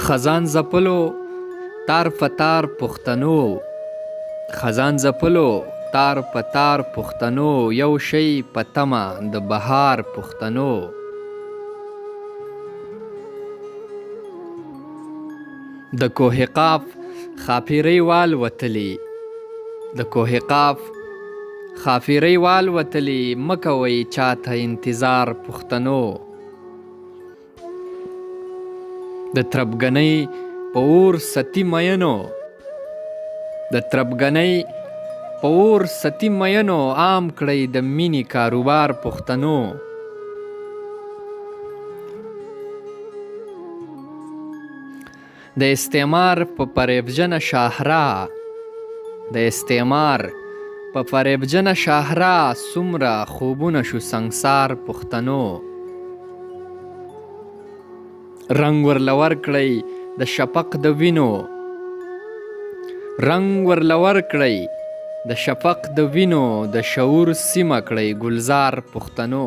خزان ځپلو تار په تار پښتنو، خزان ځپلو تار په تار پښتنو، یو شی په تمه د بهار پښتنو. د کوه قاف خاپیرۍ والوتلې، د کوه قاف خاپیرۍ والوتلې، مه کوئ چاته انتظار پښتنو. د تربګنۍ په اور ستي مینو، د تربګنۍ په اور ستي مینو، عام کړئ د مینې کاروبار پښتنو. د استعمار په فریبجنه شاهراه، د استعمار په فریبجنه شاهراه، څومره خوبونه شو سنګسار پښتنو. رنګ ورله ورکړئ د شفق د وینو، رنګ ورله ورکړئ د شفق د وینو، د شعور سیمه کړئ ګلزار پښتنو.